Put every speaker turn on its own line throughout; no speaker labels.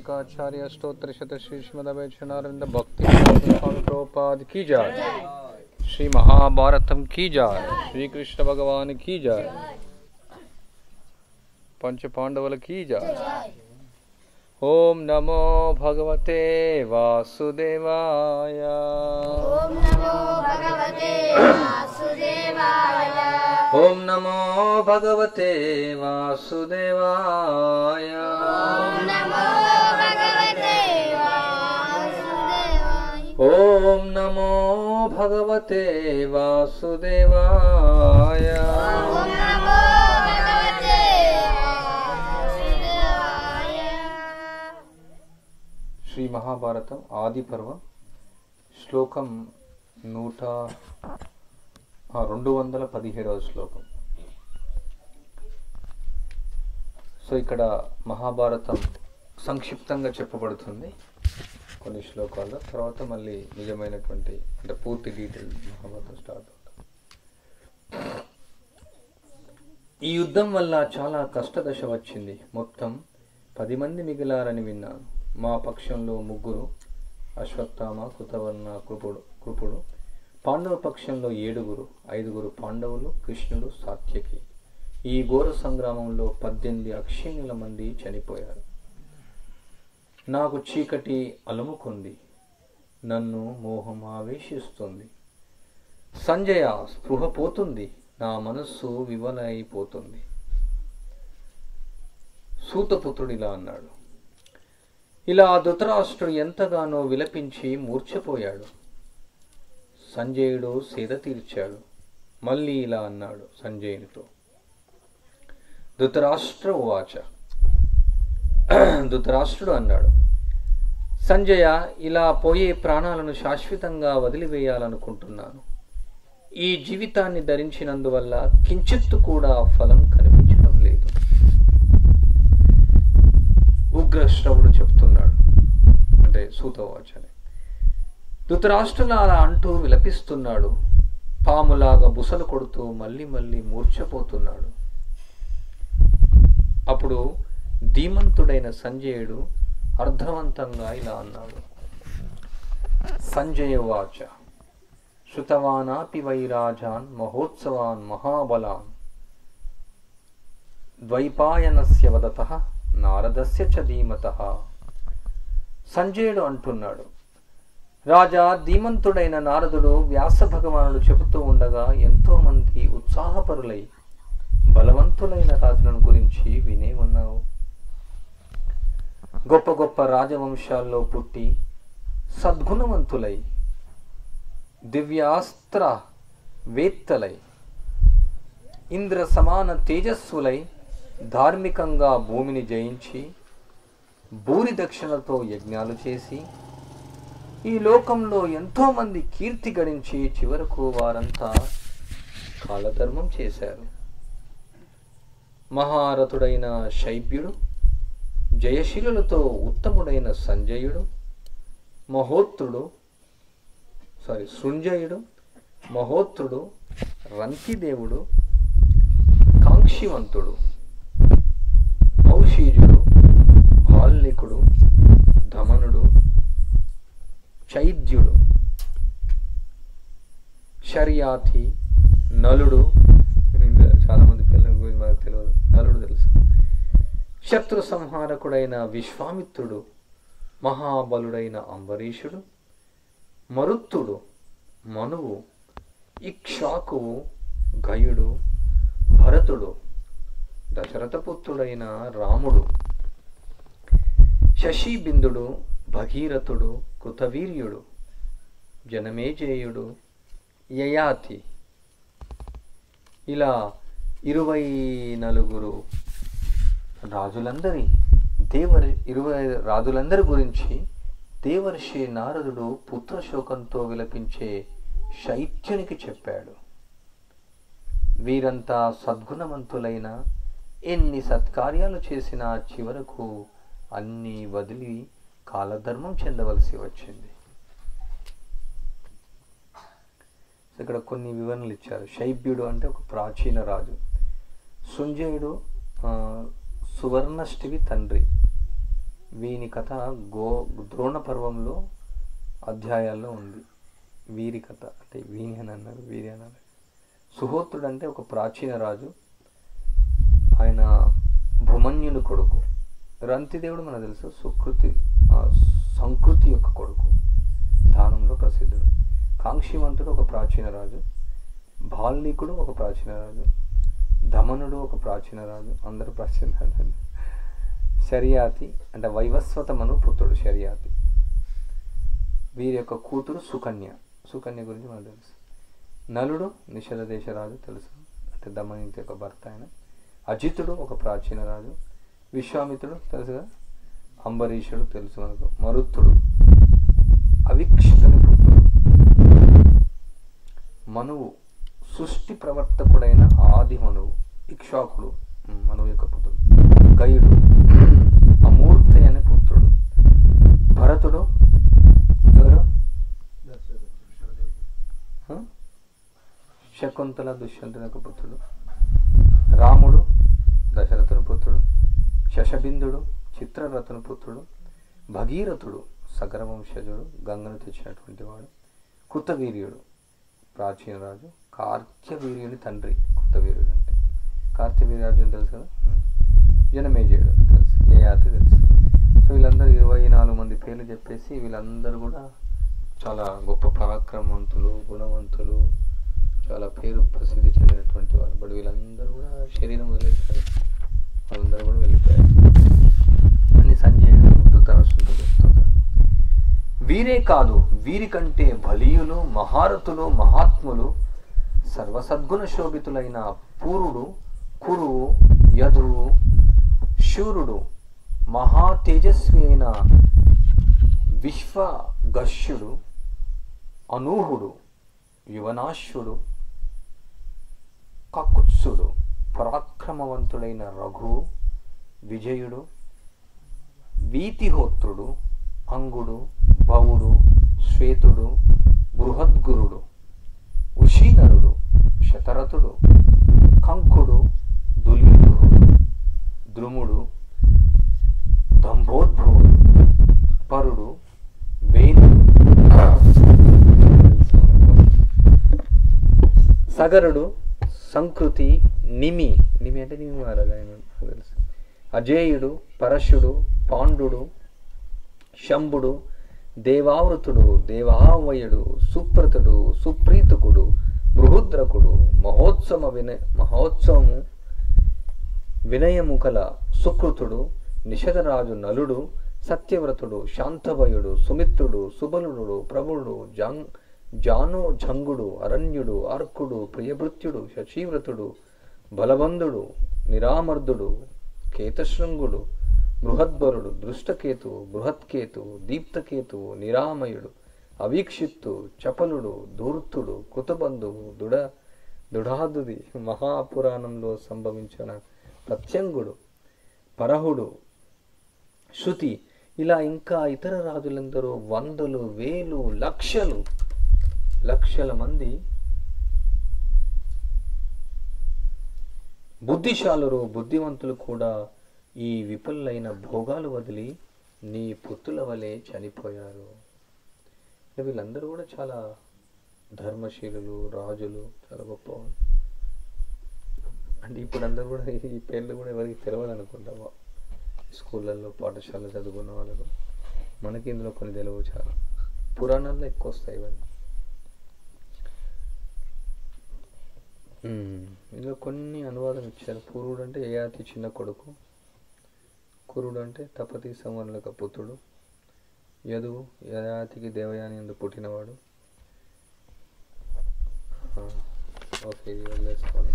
वार्तिकाचार्य स्तोत्र शत श्री श्रीमद् भक्ति स्वामी प्रभुपाद की जय। श्री महाभारतम की जय। श्री कृष्ण भगवान की जय। पंच पांडवल की जय। ओम नमो भगवते वासुदेवाय।
ओम नमो भगवते वासुदेवाय।
ओम नमो भगवते वासुदेवाय।
ओम नमो भगवते वासुदेवाय।
ओम नमो भगवते वासुदेवाय।
ओम नमो भगवते वासुदेवाय।
श्री महाभारतम आदि पर्व श्लोकम 217వ శ్లోకం. సో ఇక్కడ మహాభారతం సంక్షిప్తంగా చెప్పబడుతుంది కొన్ని శ్లోకాల్లో. తర్వాత మళ్ళీ నిజమైనటువంటి అంటే పూర్తి డీటెయిల్ మహాభారతం స్టార్ట్ అవుతుంది. ఈ యుద్ధం వల్ల చాలా కష్టదశ వచ్చింది. మొత్తం 10 మంది మిగిలారని విన్నాను. మా పక్షంలో 3 అశ్వత్థామ, కృతవర్ణ, కృపుడు. పాండవ పక్షంలో 7, 5 పాండవులు, కృష్ణుడు, సాత్యకి. ఈ ఘోర సంగ్రామంలో 18 అక్షీణుల మంది చనిపోయారు. నాకు చీకటి అలుముకుంది. నన్ను మోహం ఆవేశిస్తుంది. సంజయ, స్పృహ పోతుంది. నా మనస్సు వివలైపోతుంది. సూతపుత్రుడిలా అన్నాడు. ఇలా ధృతరాష్ట్రుడు ఎంతగానో విలపించి మూర్ఛపోయాడు. సంజయుడు సేద తీర్చాడు. మళ్ళీ ఇలా అన్నాడు సంజయునితో. ధృతరాష్ట్రుడు అన్నాడు, సంజయ, ఇలా పోయే ప్రాణాలను శాశ్వతంగా వదిలివేయాలనుకుంటున్నాను. ఈ జీవితాన్ని ధరించినందువల్ల కించిత్తు కూడా ఫలం కనిపించడం లేదు. ఉగ్రశ్రవుడు చెప్తున్నాడు, అంటే సూతవాచ. ధృతరాష్ట్రులు అలా అంటూ విలపిస్తున్నాడు. పాములాగా బుసలు కొడుతూ మళ్ళీ మళ్ళీ మూర్ఛపోతున్నాడు. అప్పుడు ధీమంతుడైన సంజయుడు అర్థవంతంగా ఇలా అన్నాడు. సంజయ వాచ, శృతవానాపి వైరాజాన్ మహోత్సవాన్ మహాబలాన్ ద్వైపాయనస్య వదతః నారదస్య చ ధీమతః. సంజయుడు అంటున్నాడు, రాజా, ధీమంతుడైన నారదుడు వ్యాస భగవానుడు చెబుతూ ఉండగా ఎంతో మంది ఉత్సాహపరులై బలవంతులైన రాజులను గురించి వినే ఉన్నావు. గొప్ప గొప్ప రాజవంశాల్లో పుట్టి సద్గుణవంతులై దివ్యాస్త్ర వేత్తలై ఇంద్ర సమాన తేజస్సులై ధార్మికంగా భూమిని జయించి భూరి దక్షిణతో యజ్ఞాలు చేసి ఈ లోకంలో ఎంతో మంది కీర్తి గడించి చివరకు వారంతా కాలధర్మం చేశారు. మహారథుడైన శైబ్యుడు, జయశీలులతో ఉత్తముడైన సంజయుడు, సృంజయుడు, మహోత్రుడు, రంతిదేవుడు, కాంక్షివంతుడు, కౌశీజుడు, భాల్లికుడు, ధమనుడు, చైద్యుడు, శర్యాతి, నలుడు, చాలా మంది పిల్లల గురించి మనకు తెలియదు, నలుడు తెలుసు. శత్రు సంహారకుడైన విశ్వామిత్రుడు, మహాబలుడైన అంబరీషుడు, మరుత్తుడు, మనువు, ఇక్ష్వాకువు, గయుడు, భరతుడు, దశరథపుత్రుడైన రాముడు, శశిబిందుడు, భగీరథుడు, కృతవీర్యుడు, జనమేజేయుడు, యయాతి. ఇలా 24 రాజులందరి గురించి దేవర్షి నారదుడు పుత్రశోకంతో విలపించే శైత్యునికి చెప్పాడు. వీరంతా సద్గుణవంతులైన ఎన్ని సత్కార్యాలు చేసినా చివరకు అన్నీ వదిలి కాలధర్మం చెందవలసి వచ్చింది. ఇక్కడ కొన్ని వివరణలు ఇచ్చారు. శైబ్యుడు అంటే ఒక ప్రాచీన రాజు. సంజయుడు సువర్ణష్టివి తండ్రి. వీని కథ ద్రోణ పర్వంలో అధ్యాయాల్లో ఉంది. వీరి కథ అంటే వీని అని అన్నారు, వీరి అన్నారు. సుహోత్రుడు అంటే ఒక ప్రాచీన రాజు. ఆయన భూమన్యుని కొడుకు. రంతిదేవుడు మనకు తెలుసు సంకృతి యొక్క కొడుకు, దానంలో ప్రసిద్ధుడు. కాంక్షివంతుడు ఒక ప్రాచీన రాజు. బాల్నికుడు ఒక ప్రాచీన రాజు. దమనుడు ఒక ప్రాచీన రాజు. అందరూ ప్రాచీన రాజు. శర్యాతి అంటే వైవస్వతమను పుత్రుడు శర్యాతి. వీరి యొక్క కూతురు సుకన్య. సుకన్య గురించి మనకు తెలుసు. నలుడు నిషధ దేశ రాజు తెలుసు, అంటే దమయంతి యొక్క భర్త ఆయన. అజితుడు ఒక ప్రాచీన రాజు. విశ్వామిత్రుడు తెలుసుగా. అంబరీషుడు తెలుసు మనకు. మరుత్తుడు అవిక్షితుని పుత్రుడు. మనువు సృష్టి ప్రవర్తకుడైన ఆది మనువు. ఇక్ష్వాకుడు మనువు యొక్క పుత్రుడు. గయుడు అమూర్తి అనే పుత్రుడు. భరతుడు ఎవరు? శకుంతల దుష్యంతుని యొక్క పుత్రుడు. రాముడు దశరథుని పుత్రుడు. శశబిందుడు చిత్రరథుని పుత్రుడు. భగీరథుడు సగరవంశజుడు, గంగను తెచ్చినటువంటి వాడు. కృతవీర్యుడు ప్రాచీన రాజు. కార్త్యవీర్యుని తండ్రి కృతవీర్యుడు అంటే. కార్త్యవీర్యార్జును తెలుసు కదా. జనమేజయుడు తెలుసు. యయాతి తెలుసు. సో వీళ్ళందరూ 24 మంది పేర్లు చెప్పేసి వీళ్ళందరూ కూడా చాలా గొప్ప పరాక్రమవంతులు, గుణవంతులు, చాలా పేరు ప్రసిద్ధి చెందినటువంటి వాళ్ళు. బట్ వీళ్ళందరూ కూడా శరీరం వదిలేశారు. వాళ్ళందరూ కూడా వెళ్ళిపోయారు అని సంజయుడు ధృతరాష్ట్రుడితో చెప్తున్నారు. వీరే కాదు, వీరికంటే బలీయులు, మహారథులు, మహాత్ములు, సర్వసద్గుణ శోభితులైన పూరుడు, కురువు, యదువు, శూరుడు, మహా తేజస్వి అయిన విశ్వగశ్యుడు, అనూహుడు, యువనాశ్యుడు, కకుత్సుడు, పరాక్రమవంతుడైన రఘు, విజయుడు, వీతిహోత్రుడు, అంగుడు, భవుడు, శ్వేతుడు, బృహద్గురుడు, ఉషీనరుడు, శతరథుడు, కంకుడు, దులీధుడు, ద్రుముడు, దంభోద్భవుడు, పరుడు, వేణుడు, సగరుడు, సంకృతి, నిమి అంటే నిమి మారాలి తెలుసు, అజేయుడు, పరశుడు, పాండుడు, శంభుడు, దేవావృతుడు, దేవావయుడు, సుప్రతుడు, సుప్రీతుకుడు, బృహద్రకుడు, మహోత్సవము వినయము కల సుకృతుడు, నిషధరాజు నలుడు, సత్యవ్రతుడు, శాంతభయుడు, సుమిత్రుడు, సుబలుడు, ప్రభుడు, జంగుడు, అరణ్యుడు, అర్కుడు, ప్రియభృత్యుడు, శశీవ్రతుడు, బలవంతుడు, నిరామర్దుడు, కేతశృంగుడు, బృహద్బరుడు, దృష్టకేతువు, బృహత్కేతువు, దీప్తకేతువు, నిరామయుడు, అవీక్షిత్తు, చపలుడు, ధూర్తుడు, కృతబంధువు, దుఢాదుది, మహాపురాణంలో సంభవించిన ప్రత్యంగుడు, పరహుడు, శృతి, ఇలా ఇంకా ఇతర రాజులందరూ వందలు, వేలు, లక్షల మంది బుద్ధిశాలురు, బుద్ధివంతులు కూడా ఈ విపులైన భోగాలు వదిలి నీ పుత్రుల వలె చనిపోయారు. వీళ్ళందరూ కూడా చాలా ధర్మశీలులు, రాజులు, చాలా గొప్పవాళ్ళు. అంటే ఇప్పుడు అందరూ కూడా ఈ పేర్లు కూడా ఎవరికి తెలవాలనుకుంటావా? స్కూళ్ళల్లో, పాఠశాలలో చదువుకున్న వాళ్ళకు. మనకి ఇందులో కొన్ని తెలియవు. చాలా పురాణాల్లో ఎక్కువ వస్తాయి ఇవన్నీ. ఇందులో కొన్ని అనువాదం ఇచ్చారు. పూర్వుడు అంటే యయాతి చిన్న కొడుకు. కురుడు అంటే తపతి సంవరణులకు పుత్రుడు. యదువు యయాతికి దేవయాని యందు పుట్టినవాడు. ఓకే, ఇది వదిలేసుకోండి.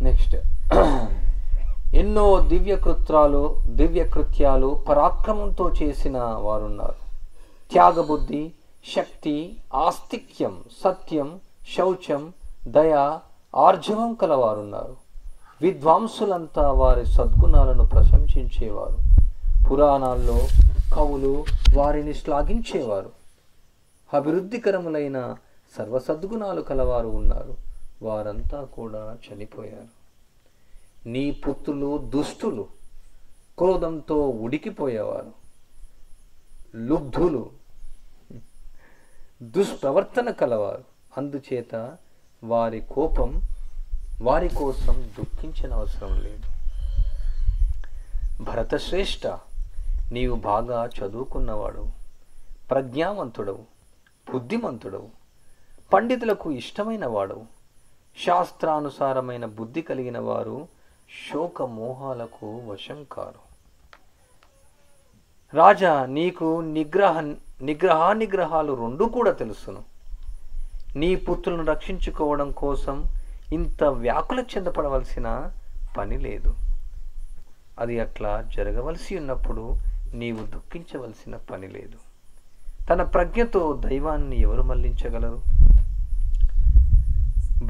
నెక్స్ట్, ఎన్నో దివ్యకృత్యాలు పరాక్రమంతో చేసిన వారున్నారు. త్యాగబుద్ధి, శక్తి, ఆస్తిక్యం, సత్యం, శౌచం, దయ, ఆర్జవం కలవారున్నారు. విద్వాంసులంతా వారి సద్గుణాలను ప్రశంసించేవారు. పురాణాల్లో కవులు వారిని శ్లాఘించేవారు. అభివృద్ధికరములైన సర్వసద్గుణాలు కలవారు ఉన్నారు. వారంతా కూడా చనిపోయారు. నీ పుత్రులు దుష్టులు, క్రోధంతో ఉడికిపోయేవారు, లుబ్ధులు, దుష్ప్రవర్తన కలవారు. అందుచేత వారి కోపం వారి కోసం దుఃఖించిన అవసరం లేదు. భరతశ్రేష్ఠ, నీవు బాగా చదువుకున్నవాడు, ప్రజ్ఞావంతుడవు, బుద్ధిమంతుడవు, పండితులకు ఇష్టమైన వాడవు, శాస్త్రానుసారమైన బుద్ధి కలిగిన వారు శోకమోహాలకు వశం కారు. రాజా, నీకు నిగ్రహాలు రెండూ కూడా తెలుసును. నీ పుత్రులను రక్షించుకోవడం కోసం ఇంత వ్యాకుల చెందపడవలసిన పని లేదు. అది అట్లా జరగవలసి ఉన్నప్పుడు నీవు దుఃఖించవలసిన పని లేదు. తన ప్రజ్ఞతో దైవాన్ని ఎవరు మళ్లించగలరు?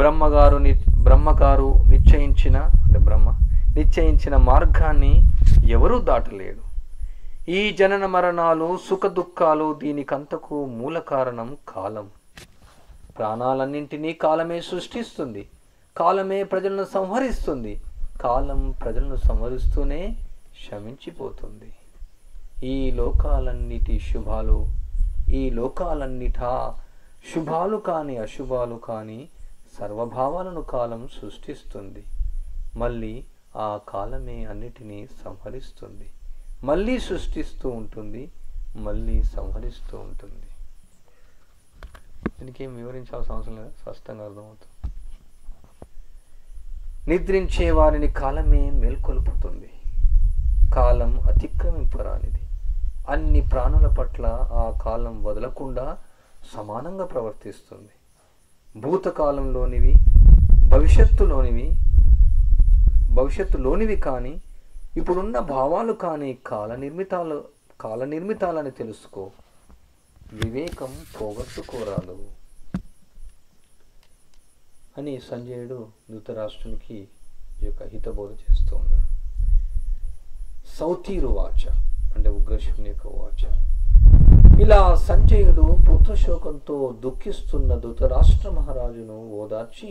బ్రహ్మగారు నిశ్చయించిన మార్గాన్ని ఎవరూ దాటలేడు. ఈ జనన మరణాలు, సుఖ దుఃఖాలు, దీనికంతకు మూల కారణం కాలం. ప్రాణాలన్నింటినీ కాలమే సృష్టిస్తుంది, కాలమే ప్రజలను సంహరిస్తుంది, కాలం ప్రజలను సంహరిస్తూనే శమించిపోతుంది. ఈ లోకాలన్నిటా శుభాలు కాని అశుభాలు కాని సర్వభావాలను కాలం సృష్టిస్తుంది. మళ్ళీ ఆ కాలమే అన్నిటినీ సంహరిస్తుంది. మళ్ళీ సృష్టిస్తూ ఉంటుంది, మళ్ళీ సంహరిస్తూ ఉంటుంది. దీనికి ఏం వివరించాల్సిన అవసరం లేదు, స్పష్టంగా అర్థమవుతుంది. నిద్రించే వారిని కాలమే మేల్కొల్పుతుంది. కాలం అతిక్రమింపరానిది. అన్ని ప్రాణుల పట్ల ఆ కాలం వదలకుండా సమానంగా ప్రవర్తిస్తుంది. భూతకాలంలోనివి, భవిష్యత్తులోనివి కానీ, ఇప్పుడున్న భావాలు కానీ కాలనిర్మితాలని తెలుసుకో. వివేకం పోగొట్టుకోరాదు అని సంజయుడు ధృతరాష్ట్రునికి ఈ యొక్క హితబోధ చేస్తూ ఉన్నాడు. సౌతీరు వాచ అంటే ఉగ్రశుని యొక్క వాచ. ఇలా సంజయుడు పుత్రశోకంతో దుఃఖిస్తున్న ధృతరాష్ట్ర మహారాజును ఓదార్చి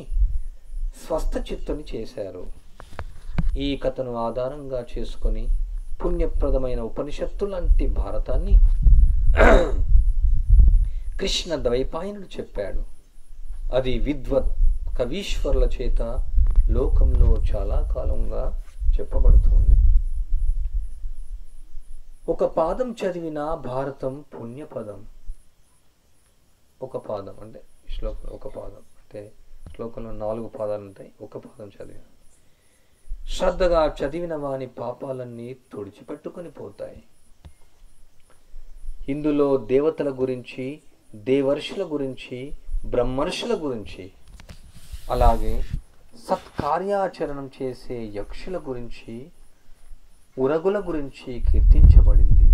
స్వస్థచిత్తుని చేశారు. ఈ కథను ఆధారంగా చేసుకొని పుణ్యప్రదమైన ఉపనిషత్తు లాంటి భారతాన్ని కృష్ణ ద్వైపాయనుడు చెప్పాడు. అది విద్వత్ కవీశ్వరుల చేత లోకంలో చాలా కాలంగా చెప్పబడుతుంది. ఒక పాదం చదివిన భారతం పుణ్యపదం. ఒక పాదం అంటే శ్లోకంలో ఒక పాదం అంటే శ్లోకంలో 4 పాదాలు ఉంటాయి. ఒక పాదం చదివిన శ్రద్ధగా చదివిన వాని పాపాలన్నీ తుడిచిపెట్టుకొని పోతాయి. ఇందులో దేవతల గురించి, దేవర్షుల గురించి, బ్రహ్మర్షుల గురించి, అలాగే సత్కార్యాచరణం చేసే యక్షుల గురించి, ఉరగుల గురించి కీర్తించబడింది.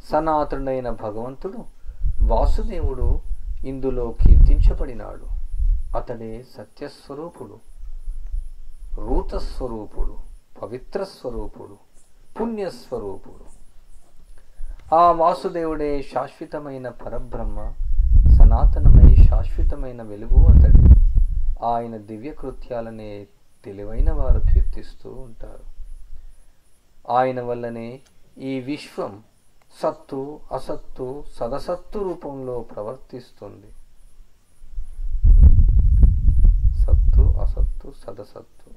సనాతనుడైన భగవంతుడు వాసుదేవుడు ఇందులో కీర్తించబడినాడు. అతడే సత్యస్వరూపుడు, రూతస్వరూపుడు, పవిత్ర స్వరూపుడు, పుణ్యస్వరూపుడు. ఆ వాసుదేవుడే శాశ్వతమైన పరబ్రహ్మ, సనాతనమై శాశ్వతమైన వెలుగు అతడు. ఆయన దివ్య కృత్యాలనే తెలివైన వారు కీర్తిస్తూ ఉంటారు. ఆయన వల్లనే ఈ విశ్వం సత్తు, అసత్తు, సదసత్తు రూపంలో ప్రవర్తిస్తుంది. సత్తు, అసత్తు, సదసత్తు.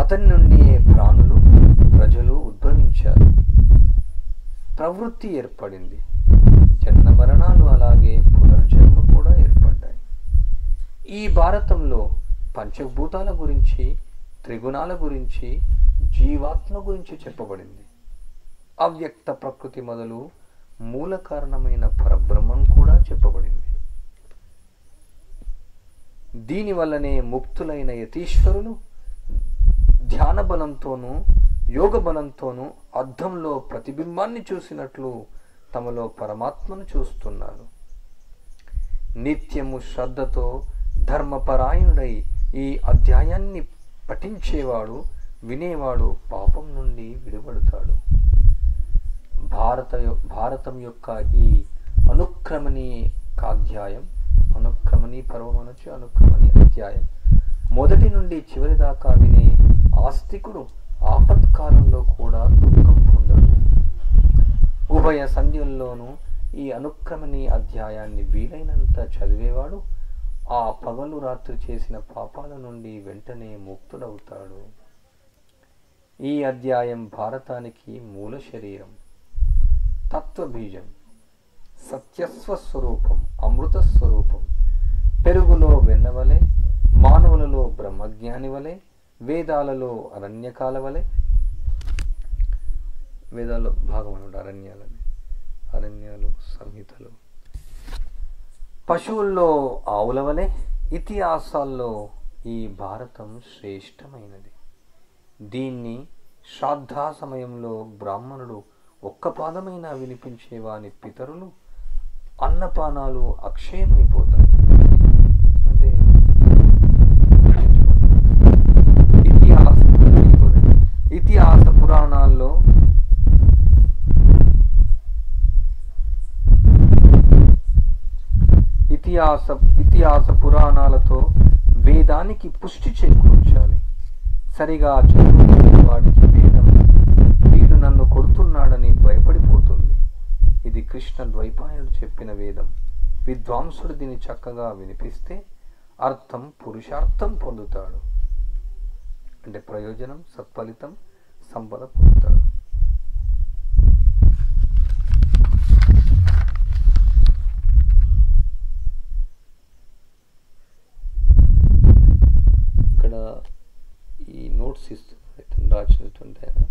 అతని నుండి ప్రాణులు, ప్రజలు ఉద్భవించారు. ప్రవృత్తి ఏర్పడింది. జన్మ మరణాలు అలాగే పునర్జన్మ కూడా ఏర్పడ్డాయి. ఈ భారతంలో పంచభూతాల గురించి, త్రిగుణాల గురించి, జీవాత్మ గురించి చెప్పబడింది. అవ్యక్త ప్రకృతి మొదలు మూల కారణమైన పరబ్రహ్మం కూడా చెప్పబడింది. దీనివల్లనే ముక్తులైన యతీశ్వరులు ధ్యాన బలంతోనూ యోగ బలంతోనూ అద్దంలో ప్రతిబింబాన్ని చూసినట్లు తమలో పరమాత్మను చూస్తున్నారు. నిత్యము శ్రద్ధతో ధర్మపరాయణుడై ఈ అధ్యాయాన్ని పఠించేవాడు, వినేవాడు పాపం నుండి విడుబడతాడు. భారతం యొక్క ఈ అనుక్రమణీయాధ్యాయం అనుక్రమణి పర్వం అనొచ్చు, అనుక్రమణి అధ్యాయం. మొదటి నుండి చివరి దాకా వినే ఆస్తికుడు ఆపత్కాలంలో కూడా దుఃఖం పొందడు. ఉభయ సంధ్యల్లోనూ ఈ అనుక్రమణి అధ్యాయాన్ని వీలైనంత చదివేవాడు ఆ పగలు రాత్రి చేసిన పాపాల నుండి వెంటనే ముక్తుడవుతాడు. ఈ అధ్యాయం భారతానికి మూల శరీరం, తత్వబీజం, సత్యస్వస్వరూపం, అమృత స్వరూపం, పెరుగులో వెన్నవలే, మానవులలో బ్రహ్మజ్ఞాని వలె, వేదాలలో అరణ్యకాల వలె, వేదాల్లో భాగం అనమాట అరణ్యాలని, అరణ్యాలు సంహితలు, పశువుల్లో ఆవుల వలె, ఇతిహాసాల్లో ఈ భారతం శ్రేష్టమైనది. దీన్ని శ్రాద్ధ సమయంలో బ్రాహ్మణుడు ఒక్క పాదమైనా వినిపించే వాని పితరులు అన్నపానాలు అక్షయమైపోతాయి, అంటే ఇతిహాస పురాణాల్లో ఇతిహాస పురాణాలతో వేదానికి పుష్టి చేకూర్చాలి. సరిగా చదువుకునే వాడికి వేదం వీడు నన్ను కొడుతున్నాడని భయపడిపోతుంది. ఇది కృష్ణ ద్వైపాయనుడు చెప్పిన వేదం. విద్వాంసుడు దీన్ని చక్కగా వినిపిస్తే అర్థం పురుషార్థం పొందుతాడు, అంటే ప్రయోజనం, సత్ఫలితం, సంపద పొందుతాడు. ఇక్కడ ఈ నోట్స్ ఇస్తుంది రాసినటువంటి ఆయన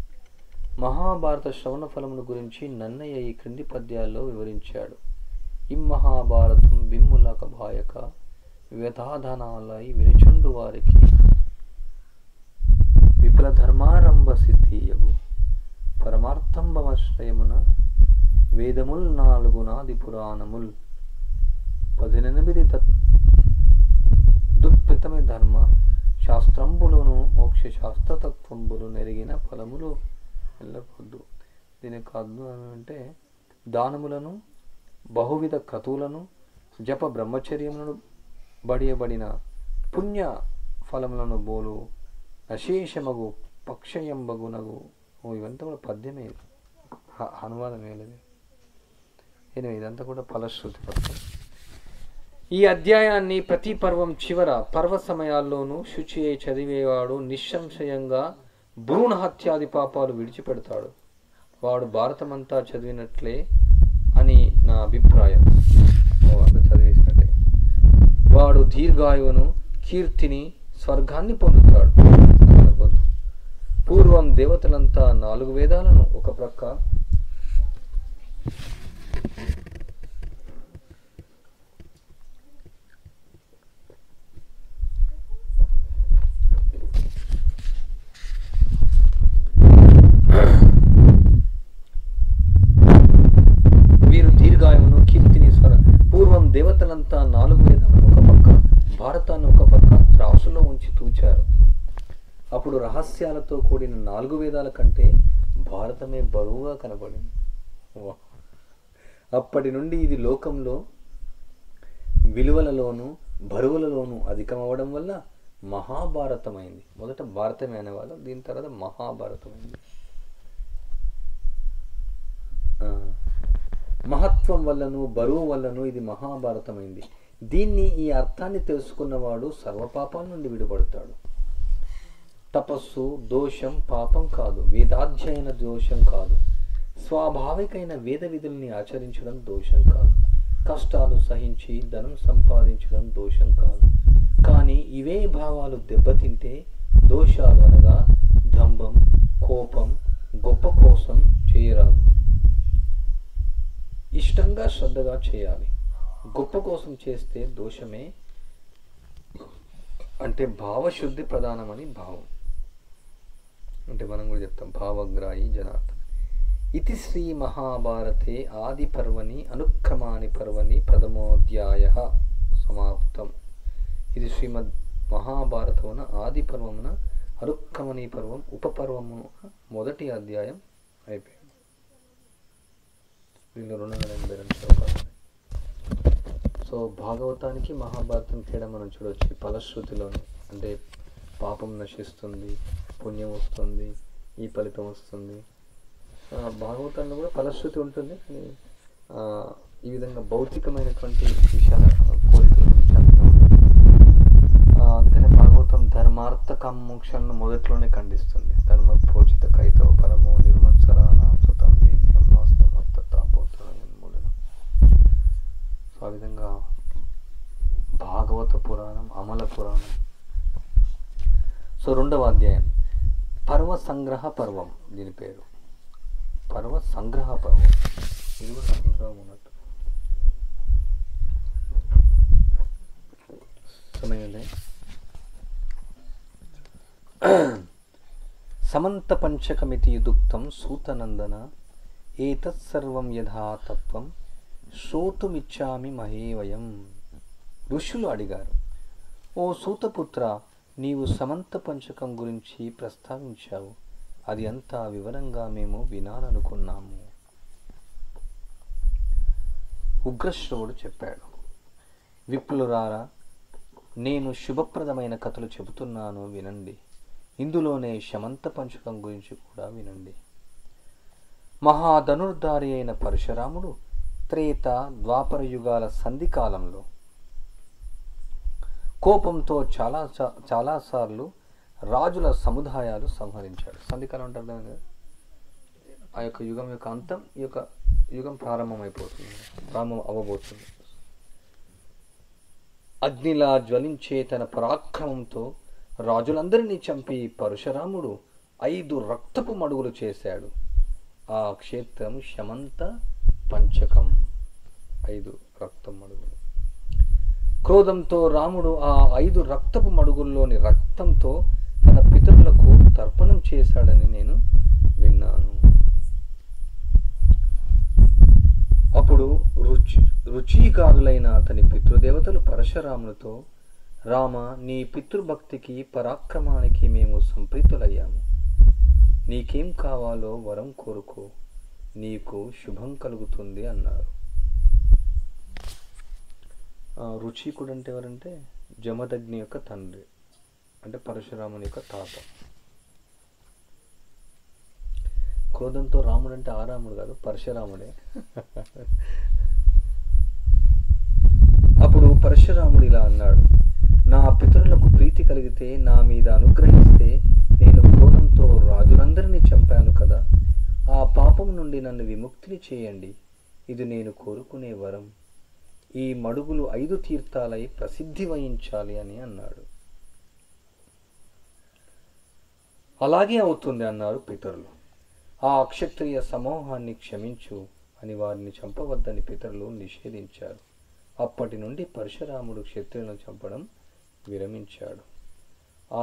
మహాభారత శ్రవణ ఫలమును గురించి నన్నయ్య ఈ క్రింది పద్యాల్లో వివరించాడు. ఇమ్మహాభారతం బిమ్ములక భాయక వ్యధాధనాలై వినుచుండు వారికి విపుల ధర్మారంభ సిద్ధియగు పరమార్థంభవశ్రయమున వేదముల్ 4 నాది పురాణముల్ 18 దుత్పితమి ధర్మ శాస్త్రంబులను మోక్ష శాస్త్రతత్వంబులు నెరిగిన ఫలములు వెళ్ళకూడదు. దీనికి అర్థం ఏమంటే దానములను, బహువిధ క్రతువులను, జప బ్రహ్మచర్యములను బడియబడిన పుణ్య ఫలములను బోలు అశేషమగు పక్షయంబగునగు. ఇవంతా కూడా పద్యమే, అనువాదమే లేదు. ఇదంతా కూడా ఫలశ్రుతి పద్యం. ఈ అధ్యాయాన్ని ప్రతి పర్వం చివర పర్వ సమయాల్లోనూ శుచి అయి చదివేవాడు నిస్సంశయంగా భ్రూణ హత్యాది పాపాలు విడిచిపెడతాడు. వాడు భారతమంతా చదివినట్లే అని నా అభిప్రాయం. అంతా చదివేసినట్టే. వాడు దీర్ఘాయువును, కీర్తిని, స్వర్గాన్ని పొందుతాడు. పూర్వం దేవతలంతా 4 వేదాలను ఒక ప్రక్క, పూర్వం దేవతలంతా 4 వేదాలను ఒక పక్క, భారతాన్ని ఒక పక్క త్రాసులో ఉంచి తూచారు. అప్పుడు రహస్యాలతో కూడిన 4 వేదాల కంటే భారతమే బరువుగా కనబడింది. అప్పటి నుండి ఇది లోకంలో విలువలలోనూ బరువులలోనూ అధికమవడం వల్ల మహాభారతమైంది. మొదట భారతమే అనేవాళ్ళు, దీని తర్వాత మహాభారతమైంది. మహత్వం వల్లను బరువు వల్లను ఇది మహాభారతమైంది. దీన్ని, ఈ అర్థాన్ని తెలుసుకున్నవాడు సర్వపాపాల నుండి విడుపడతాడు. తపస్సు దోషం పాపం కాదు, వేదాధ్యయన దోషం కాదు, స్వాభావికైన వేద విధుల్ని ఆచరించడం దోషం కాదు, కష్టాలు సహించి ధనం సంపాదించడం దోషం కాదు. కానీ ఇవే భావాలు దెబ్బతింటే దోషాలు అనగా దంభం, కోపం, గొప్ప కోసం చేయరాదు. ఇష్టంగా శ్రద్ధగా చేయాలి. గొప్ప కోసం చేస్తే దోషమే. అంటే భావశుద్ధి ప్రధానమని భావం. అంటే మనం కూడా చెప్తాం భావగ్రాహి జనార్దన్. ఇతి శ్రీ మహాభారతే ఆది పర్వని అనుక్రమాని పర్వని ప్రథమోధ్యాయ సమాప్తం. ఇది శ్రీమద్ మహాభారతమున ఆది పర్వమున అనుక్రమణి పర్వం ఉపపర్వము మొదటి అధ్యాయం అయిపోయింది. దీనిలో 282 శ్లోకాలు. సో భాగవతానికి మహాభారతం తేడా మనం చూడవచ్చు ఫలశ్రుతిలోనే. అంటే పాపం నశిస్తుంది, పుణ్యం వస్తుంది, ఈ ఫలితం వస్తుంది. భాగవతంలో కూడా ఫలశ్రుతి ఉంటుంది, కానీ ఈ విధంగా భౌతికమైనటువంటి విషయాల కోరికల గురించి అంతగా ఉంటుంది. అందుకని భాగవతం ధర్మార్థ కామోక్షాలను మొదట్లోనే ఖండిస్తుంది. ధర్మ ప్రోచిత కైతవ పరమో నిర్మత్సరాణం సుతం వీత్యం వాస్తవత్త తాపోత్తర నిర్మూలనం. సో ఆ విధంగా భాగవత పురాణం, అమల పురాణం. సో 2వ అధ్యాయం పర్వ సంగ్రహ పర్వం. దీని పేరు పర్వ సంగ్రహ పర్వం. ఇది కూడా సంగ్రహం ఉన్నట్టు సమయంలో సమంత పంచకమితి దుక్తం సూతనందన ఏతత్సర్వం యథాతత్వం శ్రోతుమిచ్చామి మహేవయం. ఋషులు అడిగారు, ఓ సూతపుత్ర, నీవు సమంత పంచకం గురించి ప్రస్తావించావు. అది అంతా వివరంగా మేము వినాలనుకున్నాము. ఉగ్రశ్రవుడు చెప్పాడు, విప్లురారా, నేను శుభప్రదమైన కథలు చెబుతున్నాను, వినండి. ఇందులోనే శమంత పంచకం గురించి కూడా వినండి. మహాధనుర్ధారి అయిన పరశురాముడు త్రేత ద్వాపర యుగాల సంధికాలంలో కోపంతో చాలాసార్లు రాజుల సముదాయాలు సంహరించాడు. సంధికాలం అంటే అర్థం కదా, ఆ యొక్క యుగం యొక్క అంతం, ఈ యొక్క యుగం ప్రారంభం అవ్వబోతుంది. అగ్నిలా జ్వలించే తన పరాక్రమంతో రాజులందరినీ చంపి పరశురాముడు 5 రక్తపు మడుగులు చేశాడు. ఆ క్షేత్రం శమంత పంచకం. 5 రక్తం మడుగులు. క్రోధంతో రాముడు ఆ 5 రక్తపు మడుగుల్లోని రక్తంతో తన పితరులకు తర్పణం చేశాడని నేను విన్నాను. అప్పుడు రుచికారులైన అతని పితృదేవతలు పరశురామునితో, రామ, నీ పితృభక్తికి పరాక్రమానికి మేము సంప్రీతులయ్యాము. నీకేం కావాలో వరం కోరుకో, నీకు శుభం కలుగుతుంది అన్నారు. రుచికుడు అంటే ఎవరంటే జమదగ్ని యొక్క తండ్రి, అంటే పరశురాముని యొక్క తాత. క్రోధంతో రాముడు అంటే ఆ రాముడు కాదు, పరశురాముడే. అప్పుడు పరశురాముడు ఇలా అన్నాడు, నా పితరులకు ప్రీతి కలిగితే, నా మీద అనుగ్రహిస్తే, నేను క్రోధంతో రాజులందరినీ చంపాను కదా, ఆ పాపం నుండి నన్ను విముక్తిని చేయండి. ఇది నేను కోరుకునే వరం. ఈ మడుగులు 5 తీర్థాలై ప్రసిద్ధి వహించాలి అని అన్నాడు. అలాగే అవుతుంది అన్నారు పితరులు. ఆ క్షత్రియ సమూహాన్ని క్షమించు అని వారిని చంపవద్దని పితరులు నిషేధించారు. అప్పటి నుండి పరశురాముడు క్షత్రియులను చంపడం విరమించాడు.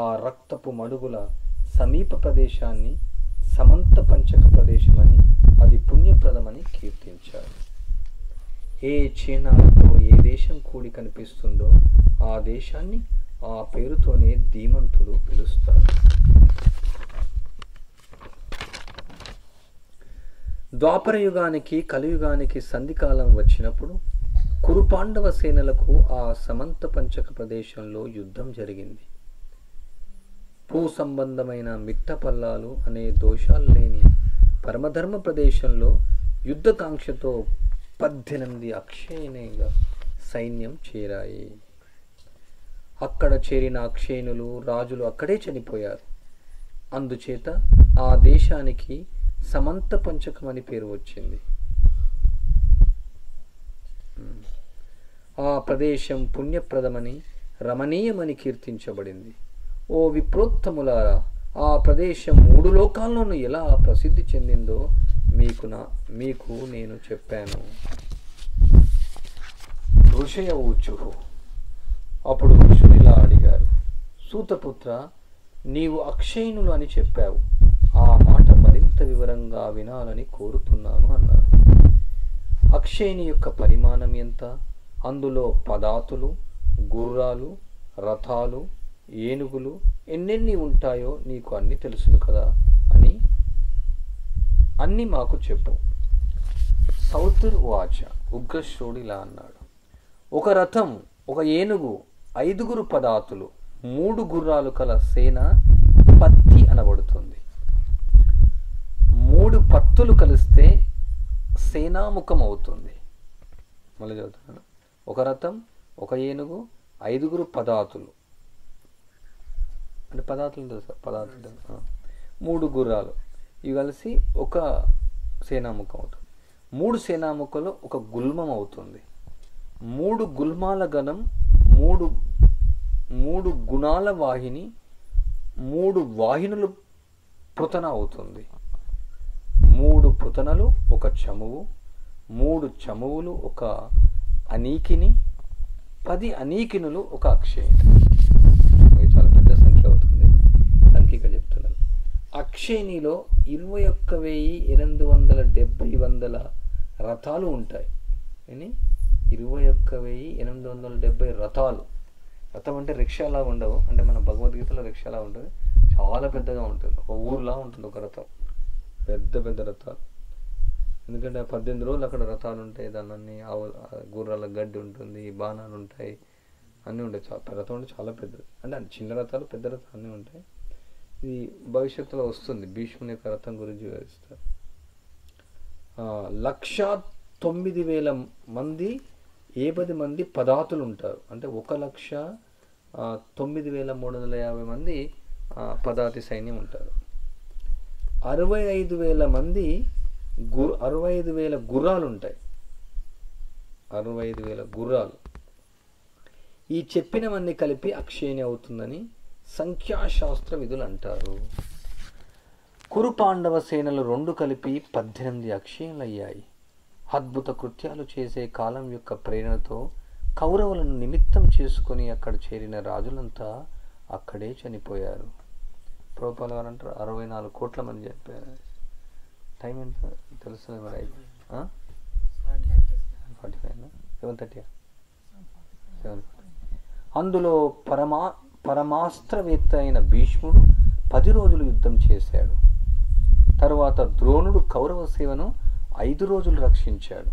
ఆ రక్తపు మడుగుల సమీప ప్రదేశాన్ని సమంత పంచక ప్రదేశమని, అది పుణ్యప్రదమని కీర్తించాడు. ఏ చిహ్నాలతో ఏ దేశం కూడి కనిపిస్తుందో ఆ దేశాన్ని ఆ పేరుతోనే ధీమంతులు పిలుస్తారు. ద్వాపర యుగానికి కలియుగానికి సంధికాలం వచ్చినప్పుడు కురుపాండవ సేనలకు ఆ సమంత పంచక ప్రదేశంలో యుద్ధం జరిగింది. భూ సంబంధమైన మిట్టపల్లాలు అనే దోషాలు లేని పరమధర్మ ప్రదేశంలో యుద్ధకాంక్షతో 18 అక్షయణీయుల సైన్యం చేరాయి. అక్కడ చేరిన అక్షయణులు రాజులు అక్కడే చనిపోయారు. అందుచేత ఆ దేశానికి సమంత పంచకం అని పేరు వచ్చింది. ఆ ప్రదేశం పుణ్యప్రదమని, రమణీయమని కీర్తించబడింది. ఓ విప్రోత్తములారా, ఆ ప్రదేశం 3 లోకాల్లోనూ ఎలా ప్రసిద్ధి చెందిందో మీకు నేను చెప్పాను. ఋషయ ఊచుహు. అప్పుడు ఋషులు ఇలా అడిగారు, సూతపుత్ర, నీవు అక్షయణులు అని చెప్పావు. ఆ మాట మరింత వివరంగా వినాలని కోరుతున్నాను అన్నారు. అక్షయణి యొక్క పరిమాణం ఎంత, అందులో పదాతులు, గుర్రాలు, రథాలు, ఏనుగులు ఎన్నెన్ని ఉంటాయో నీకు అన్ని తెలుసును కదా అని అన్ని మాకు చెప్పు. సౌతుర్ వాచ. ఉగ్రశ్రుడు ఇలా అన్నాడు, ఒక రథం, ఒక ఏనుగు, 5 పదాతులు, 3 గుర్రాలు కల సేన పత్తి అనబడుతుంది. 3 పత్తులు కలిస్తే సేనాముఖం అవుతుంది. మళ్ళీ చదువుతున్నాను. ఒక రథం, ఒక ఏనుగు, 5 పదాతులు, అంటే పదాతులు తెలుసా, పదాతులు 3 గుర్రాలు, ఇవి కలిసి ఒక సేనాముఖం అవుతుంది. 3 సేనాముఖలు ఒక గుల్మం అవుతుంది. 3 గుల్మాల గణం, 3 గుణాల వాహిని, 3 వాహినులు పుతన అవుతుంది. 3 పుతనలు ఒక చమువు, 3 చమువులు ఒక అనీకిని, 10 అనీకినులు ఒక అక్షయని. చాలా పెద్ద సంఖ్య అవుతుంది, సంఖ్య ఇక్కడ చెప్తున్నారు. అక్షయనిలో 21,870 రథాలు ఉంటాయి. 21,870 రథాలు. రథం అంటే రిక్షాలా ఉండవు, అంటే మన భగవద్గీతలో రిక్షాలా ఉంటుంది, చాలా పెద్దగా ఉంటుంది, ఒక ఊర్లా ఉంటుంది ఒక రథం, పెద్ద పెద్ద రథాలు. ఎందుకంటే 18 రోజులు అక్కడ రథాలు ఉంటాయి, దాన్ని అన్ని గుర్రాల గడ్డి ఉంటుంది, బాణాలు ఉంటాయి, అన్నీ ఉంటాయి. రథం అంటే చాలా పెద్దది, అంటే చిన్న రథాలు పెద్ద రథాలు అన్నీ ఉంటాయి. ఇది భవిష్యత్తులో వస్తుంది, భీష్ముని యొక్క రథం గురించి వివరిస్తారు. 1,09,000 మంది 10 మంది పదాతులు ఉంటారు, అంటే 1,09,350 మంది పదాతి సైన్యం ఉంటారు. 65,000 మంది 65,000 గుర్రాలు ఉంటాయి. 65,000 గుర్రాలు. ఈ చెప్పినవన్నీ కలిపి అక్షయని అవుతుందని సంఖ్యాశాస్త్ర విధులు అంటారు. కురు పాండవ సేనలు 2 కలిపి 18 అక్షయములు అయ్యాయి. అద్భుత కృత్యాలు చేసే కాలం యొక్క ప్రేరణతో కౌరవులను నిమిత్తం చేసుకుని అక్కడ చేరిన రాజులంతా అక్కడే చనిపోయారు. ప్రభుపాల వారు అంటారు 64 కోట్ల మంది చనిపోయారు. టైం ఎంత తెలుస్తుంది మరి? 7:30. అందులో పరమాస్త్రవేత్త అయిన భీష్ముడు 10 రోజులు యుద్ధం చేశాడు. తరువాత ద్రోణుడు కౌరవ సేవను 5 రోజులు రక్షించాడు.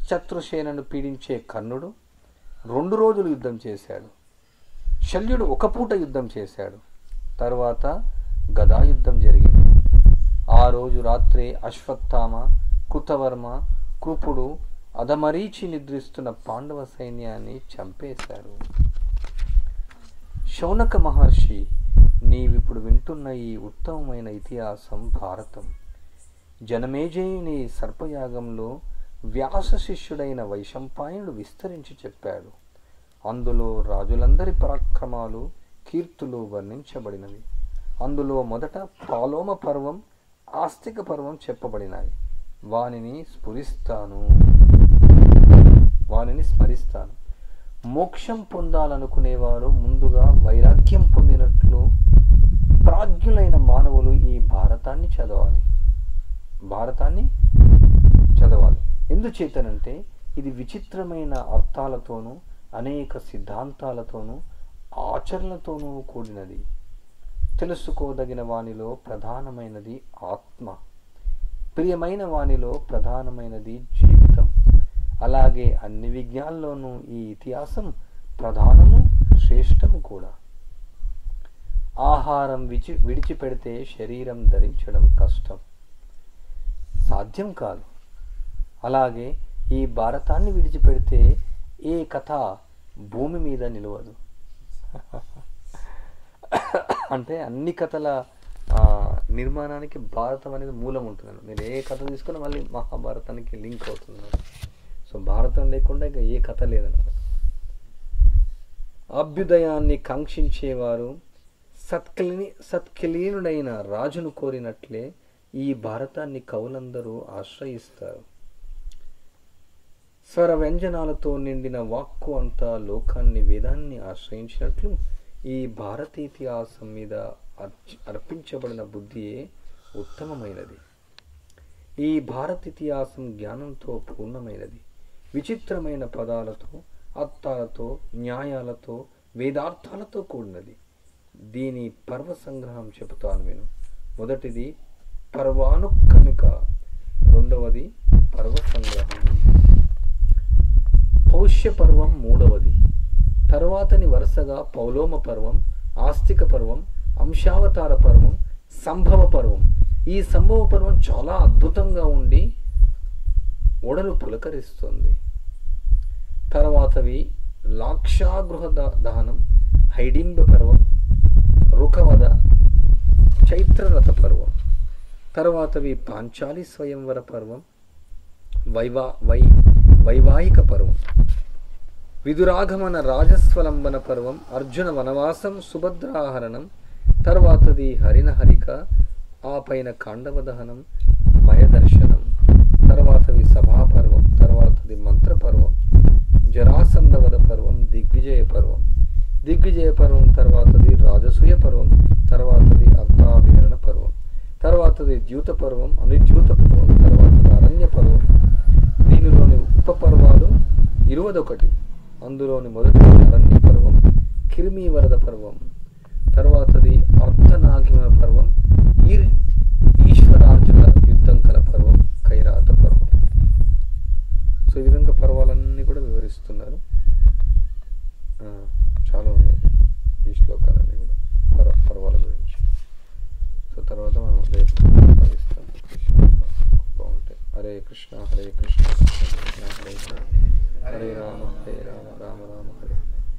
శత్రుసేనను పీడించే కర్ణుడు 2 రోజులు యుద్ధం చేశాడు. శల్యుడు 1 పూట యుద్ధం చేశాడు. తరువాత గదాయుద్ధం జరిగింది. ఆ రోజు రాత్రే అశ్వత్థామ, కృతవర్మ, కృపుడు అధమరీచి నిద్రిస్తున్న పాండవ సైన్యాన్ని చంపేశారు. శౌనక మహర్షి, నీవిప్పుడు వింటున్న ఈ ఉత్తమమైన ఇతిహాసం భారతం. జనమేజయుని సర్పయాగంలో వ్యాస శిష్యుడైన వైశంపాయనుడు విస్తరించి చెప్పాడు. అందులో రాజులందరి పరాక్రమాలు, కీర్తులు వర్ణించబడినవి. అందులో మొదట పాలోమ పర్వం, ఆస్తిక పర్వం చెప్పబడినాయి. వానిని స్మరిస్తాను. మోక్షం పొందాలనుకునేవారు ముందుగా వైరాగ్యం పొందినట్లు ప్రాజ్ఞులైన మానవులు ఈ భారతాన్ని చదవాలి. ఎందుచేతనంటే ఇది విచిత్రమైన అర్థాలతోనూ అనేక సిద్ధాంతాలతోనూ ఆచరణలతోనూ కూడినది. తెలుసుకోదగిన వానిలో ప్రధానమైనది ఆత్మ, ప్రియమైన వానిలో ప్రధానమైనది జీవితం. అలాగే అన్ని విజ్ఞానాల్లోనూ ఈ ఇతిహాసం ప్రధానము, శ్రేష్టము కూడా. ఆహారం విడిచిపెడితే శరీరం ధరించడం కష్టం, సాధ్యం కాదు. అలాగే ఈ భారతాన్ని విడిచిపెడితే ఏ కథ భూమి మీద నిలవదు. అంటే అన్ని కథల నిర్మాణానికి భారతం అనేది మూలం ఉంటుంది. మీరు ఏ కథ తీసుకున్నా మళ్ళీ మహాభారతానికి లింక్ అవుతుంది. సో భారతం లేకుండా ఇంకా ఏ కథ లేదన్నమాట. అభ్యుదయాన్ని కాంక్షించేవారు సత్కలీనుడైన రాజును కోరినట్లే ఈ భారతాన్ని కవులందరూ ఆశ్రయిస్తారు. స్వర వ్యంజనాలతో నిండిన వాక్కు అంతా లోకాన్ని, వేదాన్ని ఆశ్రయించినట్లు ఈ భారత ఇతిహాసం మీద అర్పించబడిన బుద్ధియే ఉత్తమమైనది. ఈ భారత ఇతిహాసం జ్ఞానంతో పూర్ణమైనది. విచిత్రమైన పదాలతో, అర్థాలతో, న్యాయాలతో, వేదార్థాలతో కూడినది. దీని పర్వ సంగ్రహం చెబుతాను విను. మొదటిది పర్వానుక్రమిక, రెండవది పర్వ సంగ్రహం. పౌష్య పర్వం మూడవది. తర్వాతని వరుసగా పౌలోమ పర్వం, ఆస్తిక పర్వం, అంశావతార పర్వం, సంభవ పర్వం. ఈ సంభవ పర్వం చాలా అద్భుతంగా ఉండి ఒడలు పులకరిస్తుంది. తర్వాతవి లాక్షాగృహ దహనం, హైడింబ పర్వం, రుకవద, చైత్రరథ పర్వం. తర్వాతవి పాంచాలి స్వయంవర పర్వం, వైవాహిక పర్వం, విదురాగమన రాజస్వలంబన పర్వం, అర్జున వనవాసం, సుభద్రాహరణం. తర్వాతది హరిణహరిక, ఆ పైన కాండవ దహనం, మయదర్శనం. తర్వాతది సభాపర్వం, తర్వాతది మంత్రపర్వం, జరాసంధవద పర్వం, దిగ్విజయ పర్వం. దిగ్విజయ పర్వం తర్వాతది రాజసూయ పర్వం, తర్వాతది అర్థాభిహరణ పర్వం, తర్వాతది ద్యూత పర్వం, అనుద్యూత పర్వం, తర్వాతది అరణ్య పర్వం. దీనిలోని ఉపపర్వాలు 21. అందులోని మొదటి అరణ్య పర్వం, కిరిమీ వరద పర్వం, తర్వాతది అర్థనాగిమ పర్వం, ఈశ్వరార్జున యుద్ధం కల పర్వం, కైరాత పర్వం. సో ఈ విధంగా పర్వాలన్నీ కూడా వివరిస్తున్నారు. చాలా ఉన్నాయి ఈ శ్లోకాలన్నీ కూడా పర్వాల గురించి. సో తర్వాత మనం రేపు సాగిస్తాం. బాగుంటాయి. హరే కృష్ణ హరే కృష్ణ కృష్ణ కృష్ణ హరే హరే, హరే రామ రామ రామ